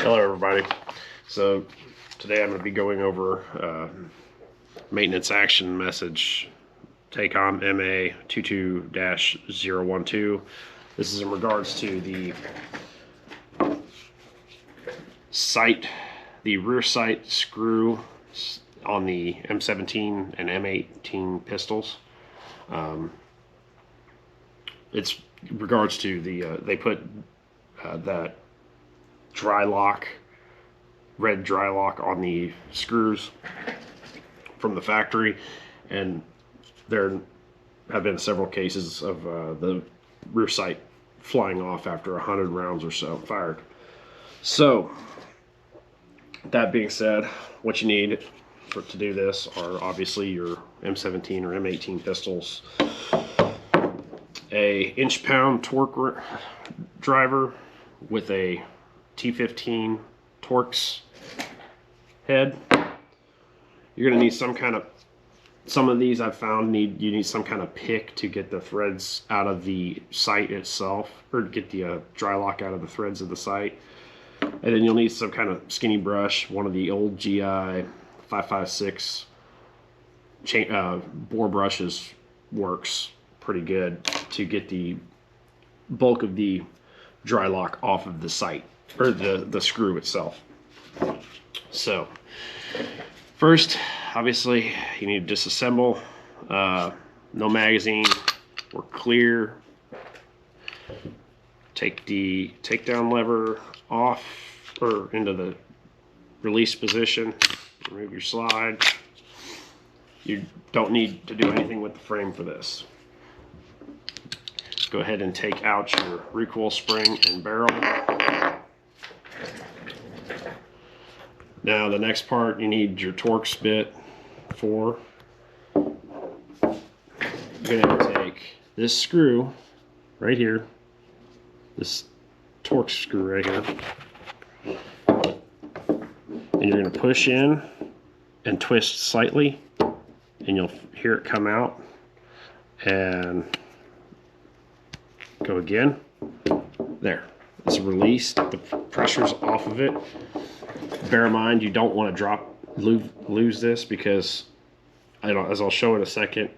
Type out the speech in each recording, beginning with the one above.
Hello everybody. So today I'm going to be going over maintenance action message TACOM MA22-012. This is in regards to the sight, the rear sight screw on the M17 and M18 pistols. It's regards to the they put that dry lock, red dry lock on the screws from the factory, and there have been several cases of the rear sight flying off after 100 rounds or so fired. So that being said, what you need to do this are obviously your M17 or M18 pistols, a inch-pound Torx driver with a T15 Torx head. You're going to need some of these I've found you need some kind of pick to get the threads out of the sight itself, or get the dry lock out of the threads of the sight. And then you'll need some kind of skinny brush. One of the old GI 556 bore brushes works pretty good to get the bulk of the dry lock off of the sight, or the screw itself. So first, obviously, you need to disassemble. No magazine or clear. Take the takedown lever off or into the release position. Remove your slide. You don't need to do anything with the frame for this. Go ahead and take out your recoil spring and barrel. Now the next part, you need your Torx bit for. You're going to take this screw right here, this Torx screw right here, and you're going to push in and twist slightly, and you'll hear it come out, and go again. There, it's released. The pressure's off of it. Bear in mind, you don't want to lose this, because as I'll show in a second,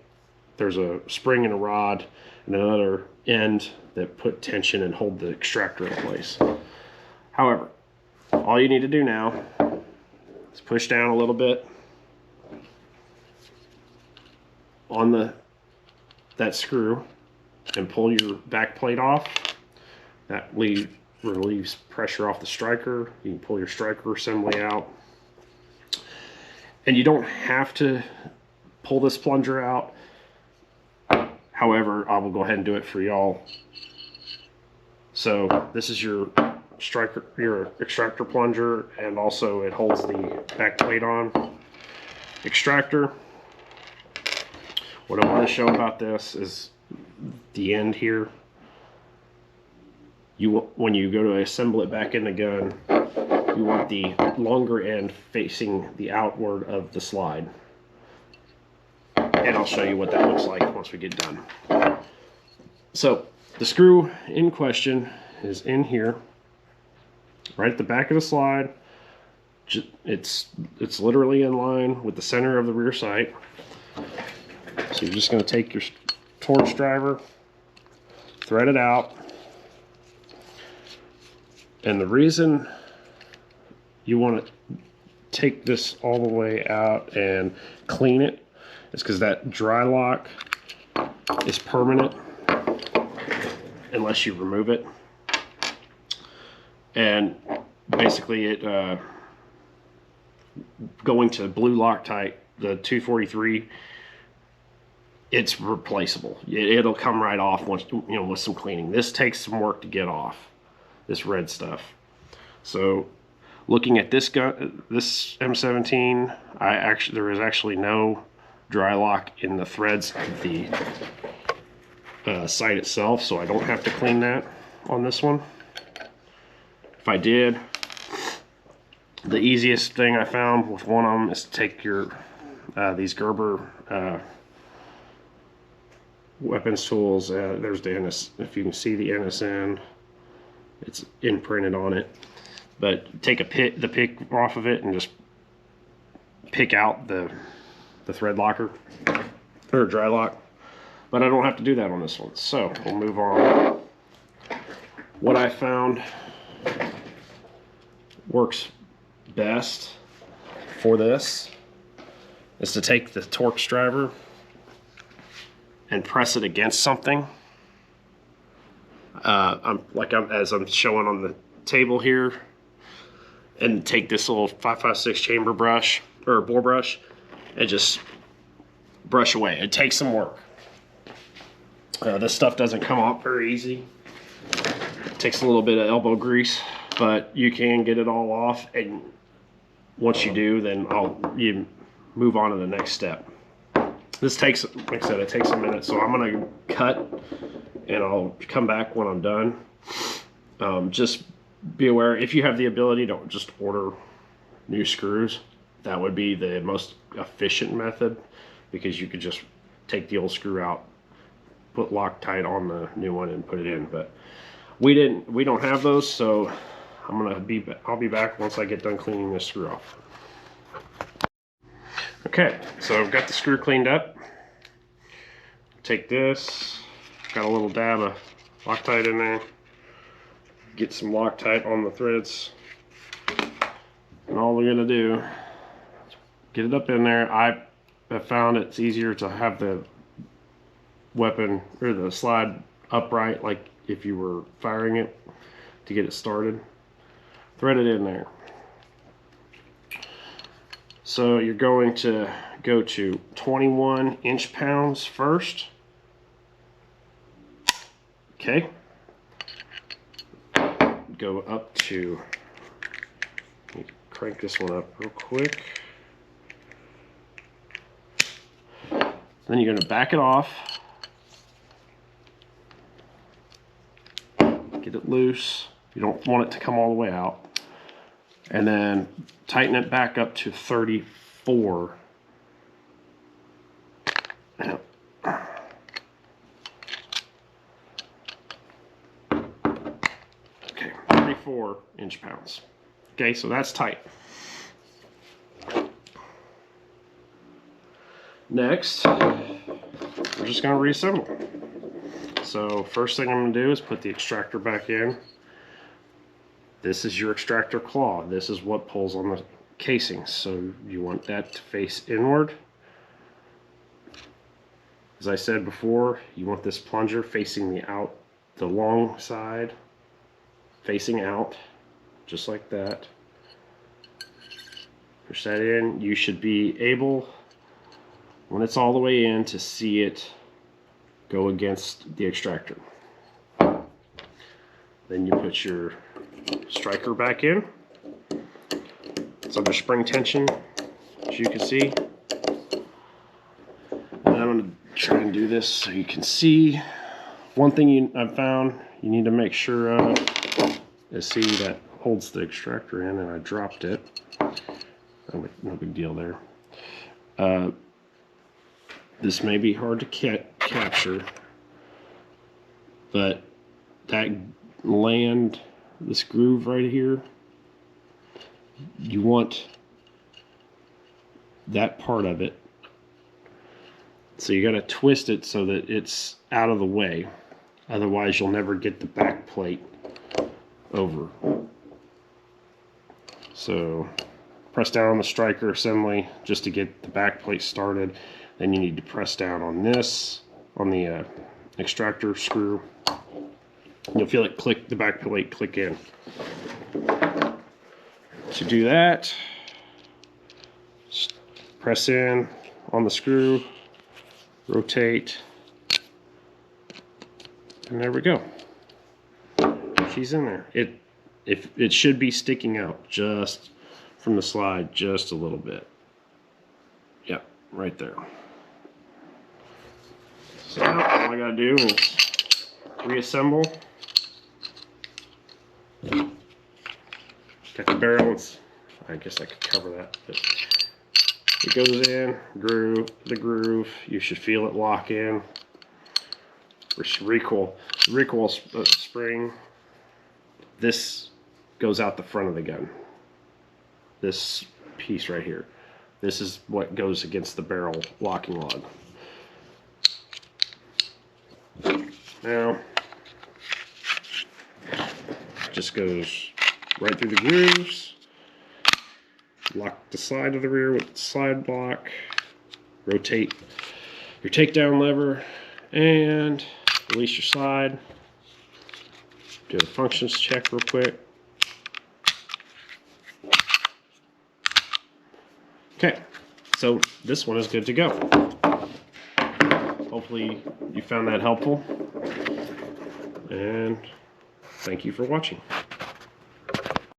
there's a spring and a rod and another end that put tension and hold the extractor in place. However, all you need to do now is push down a little bit on that screw and pull your back plate off. That relieves pressure off the striker. You can pull your striker assembly out. And you don't have to pull this plunger out. However, I will go ahead and do it for y'all. So this is your striker, your extractor plunger, and also it holds the back plate on. Extractor. What I want to show about this is the end here. When you go to assemble it back in the gun, you want the longer end facing the outward of the slide. And I'll show you what that looks like once we get done. So the screw in question is in here, right at the back of the slide. It's literally in line with the center of the rear sight. So you're just going to take your Torx driver, thread it out. And the reason you want to take this all the way out and clean it is because that dry lock is permanent unless you remove it. And basically it going to blue Loc-tite, the 243, it's replaceable. It'll come right off once, with some cleaning. This takes some work to get off, this red stuff. So looking at this gun, this M17, there is actually no dry lock in the threads of the sight itself, so I don't have to clean that on this one. If I did, the easiest thing I found with one of them is to take your these Gerber weapons tools. There's the NS, if you can see the NSN, it's imprinted on it. but take the pick off of it and just pick out the thread locker or dry lock. But I don't have to do that on this one, so we'll move on. What I found works best for this is to take the Torx driver and press it against something. As I'm showing on the table here, and take this little 556 chamber brush or bore brush and just brush away. It takes some work. This stuff doesn't come off very easy. It takes a little bit of elbow grease, but you can get it all off, and once you do, then you move on to the next step. This takes, like I said, it takes a minute, so I'm gonna cut and I'll come back when I'm done. Just be aware, if you have the ability to just order new screws, that would be the most efficient method, because you could just take the old screw out, put Loc-tite on the new one and put it in. But we don't have those, so I'll be back once I get done cleaning this screw off. Okay, so I've got the screw cleaned up. Take this, got a little dab of Loc-tite in there. Get some Loc-tite on the threads. And all we're gonna do is get it up in there. I have found it's easier to have the weapon or the slide upright, like if you were firing it, to get it started. Thread it in there. So you're going to go to 21 inch-pounds first. Okay. Go up to, let me crank this one up real quick. Then you're going to back it off. Get it loose. You don't want it to come all the way out. And then tighten it back up to 34. Okay, 34 inch-pounds. Okay, so that's tight. Next, we're just going to reassemble. So first thing I'm going to do is put the extractor back in. This is your extractor claw. This is what pulls on the casing. So you want that to face inward. As I said before, you want this plunger facing the long side, facing out, just like that. Push that in. You should be able, when it's all the way in, to see it go against the extractor. Then you put your striker back in. It's under spring tension, as you can see. And I'm going to try and do this so you can see. One thing I've found you need to make sure of is, see, that holds the extractor in, and I dropped it. No big deal there. This may be hard to capture, but that this groove right here, you want that part of it. So you got to twist it so that it's out of the way. Otherwise you'll never get the back plate over. So press down on the striker assembly just to get the back plate started. Then you need to press down on this, on the extractor screw. You'll feel it click, the back plate click in. To do that, just press in on the screw, rotate, and there we go. She's in there. It should be sticking out just from the slide, just a little bit. Yep, right there. So all I gotta do is reassemble. Got the barrels. I guess I could cover that, but it goes in, the groove. You should feel it lock in. Recoil spring. This goes out the front of the gun. This piece right here. This is what goes against the barrel locking lug. Now, just goes right through the grooves. Lock the side of the rear with the slide block. Rotate your takedown lever and release your slide. Do a functions check real quick. Okay, so this one is good to go. Hopefully you found that helpful, and thank you for watching.